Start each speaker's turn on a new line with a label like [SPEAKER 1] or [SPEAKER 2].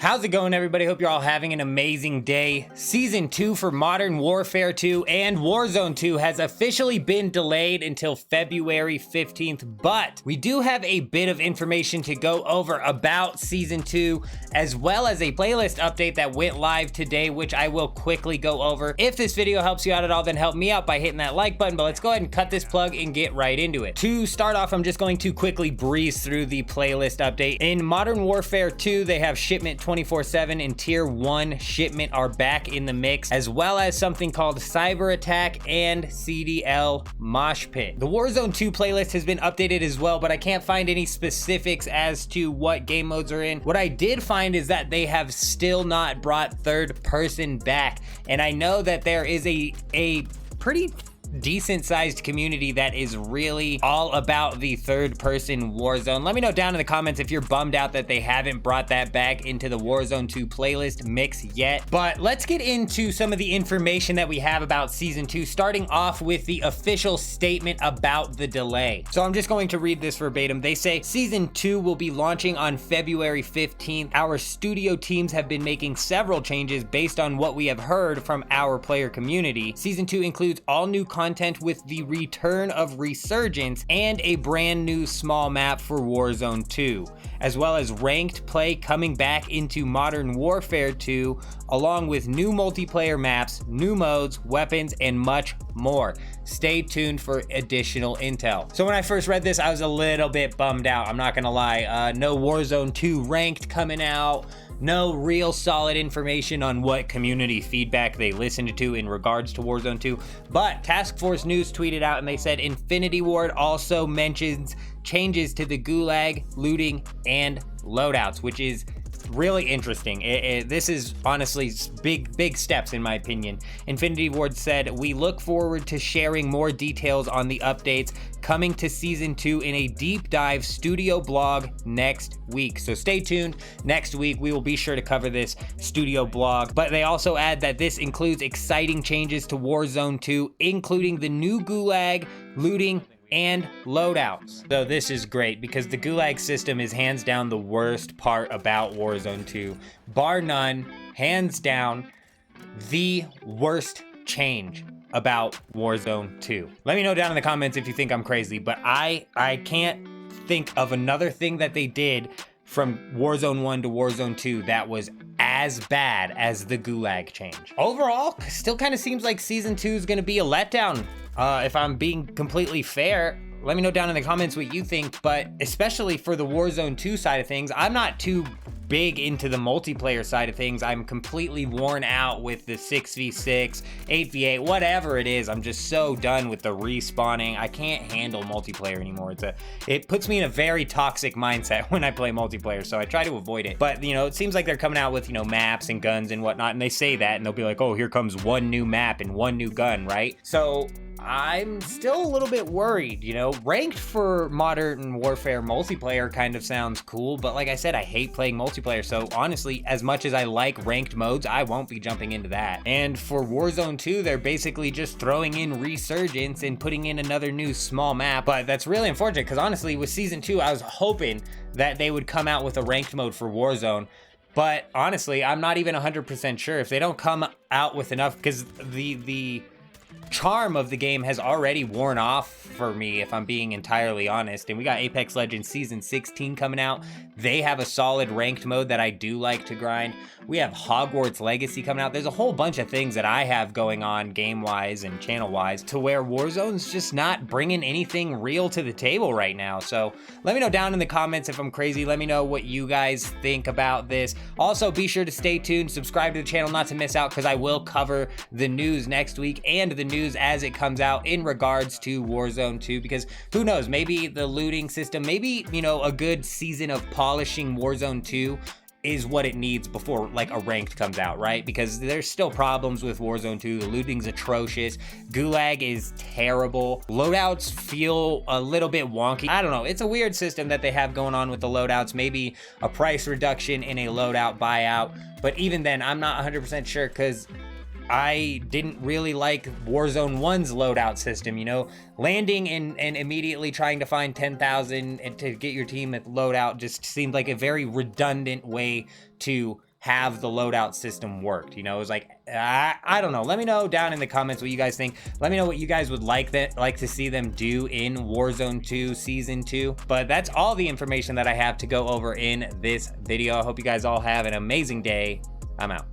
[SPEAKER 1] How's it going, everybody? Hope you're all having an amazing day. Season 2 for Modern Warfare 2 and Warzone 2 has officially been delayed until February 15th, but we do have a bit of information to go over about Season 2, as well as a playlist update that went live today, which I will quickly go over. If this video helps you out at all, then help me out by hitting that like button, but let's go ahead and cut this plug and get right into it. To start off, I'm just going to quickly breeze through the playlist update. In Modern Warfare 2, they have Shipment 24/7 and Tier 1 Shipment are back in the mix, as well as something called Cyber Attack and CDL Mosh Pit. The Warzone 2 playlist has been updated as well, but I can't find any specifics as to what game modes are in. What I did find is that they have still not brought third person back, and I know that there is a pretty decent sized community that is really all about the third person Warzone. Let me know down in the comments if you're bummed out that they haven't brought that back into the Warzone 2 playlist mix yet. But let's get into some of the information that we have about Season 2, starting off with the official statement about the delay. So I'm just going to read this verbatim. They say, Season 2 will be launching on February 15th. Our studio teams have been making several changes based on what we have heard from our player community. Season 2 includes all new content with the return of Resurgence and a brand new small map for Warzone 2, as well as ranked play coming back into Modern Warfare 2, along with new multiplayer maps, new modes, weapons, and much more. Stay tuned for additional intel. So when I first read this, I was a little bit bummed out. I'm not gonna lie. No Warzone 2 ranked coming out. No real solid information on what community feedback they listened to in regards to Warzone 2. But Task Force News tweeted out and they said Infinity Ward also mentions changes to the gulag, looting, and loadouts, which is really interesting. This is honestly big steps in my opinion. Infinity Ward said, we look forward to sharing more details on the updates coming to Season 2 in a deep dive studio blog next week. So stay tuned. Next week, we will be sure to cover this studio blog. But they also add that this includes exciting changes to Warzone 2, including the new gulag, looting, and loadouts. So this is great because the gulag system is hands down the worst part about Warzone 2. Bar none, hands down, the worst change about Warzone 2. Let me know down in the comments if you think I'm crazy, but I can't think of another thing that they did from Warzone 1 to Warzone 2 that was as bad as the gulag change. Overall, still kind of seems like Season 2 is going to be a letdown. If I'm being completely fair, let me know down in the comments what you think, but especially for the Warzone 2 side of things, I'm not too big into the multiplayer side of things. I'm completely worn out with the 6v6, 8v8, whatever it is. I'm just so done with the respawning. I can't handle multiplayer anymore. It puts me in a very toxic mindset when I play multiplayer, so I try to avoid it. But, you know, it seems like they're coming out with, you know, maps and guns and whatnot, and they say that, and they'll be like, oh, here comes one new map and one new gun, right? So I'm still a little bit worried, you know. Ranked for Modern Warfare multiplayer kind of sounds cool, but like I said, I hate playing multiplayer, so honestly, as much as I like ranked modes, I won't be jumping into that. And for Warzone 2, they're basically just throwing in Resurgence and putting in another new small map, but that's really unfortunate because honestly, with Season 2, I was hoping that they would come out with a ranked mode for Warzone. But honestly, I'm not even 100% sure if they don't come out with enough, because the charm of the game has already worn off for me, if I'm being entirely honest. And we got Apex Legends Season 16 coming out. They have a solid ranked mode that I do like to grind. We have Hogwarts Legacy coming out. There's a whole bunch of things that I have going on game-wise and channel-wise to where Warzone's just not bringing anything real to the table right now. So let me know down in the comments if I'm crazy. Let me know what you guys think about this. Also, be sure to stay tuned, subscribe to the channel not to miss out, because I will cover the news next week and the news as it comes out in regards to Warzone 2, because who knows, maybe the looting system, maybe, you know, a good season of polishing Warzone 2 is what it needs before like a ranked comes out, right? Because there's still problems with Warzone 2. The looting's atrocious. Gulag is terrible. Loadouts feel a little bit wonky. I don't know. It's a weird system that they have going on with the loadouts. Maybe a price reduction in a loadout buyout. But even then, I'm not 100% sure, because I didn't really like Warzone 1's loadout system, you know, landing and immediately trying to find 10,000 and to get your team at loadout just seemed like a very redundant way to have the loadout system worked. You know, it was like, I don't know. Let me know down in the comments what you guys think. Let me know what you guys would like to see them do in Warzone 2 Season 2. But that's all the information that I have to go over in this video. I hope you guys all have an amazing day. I'm out.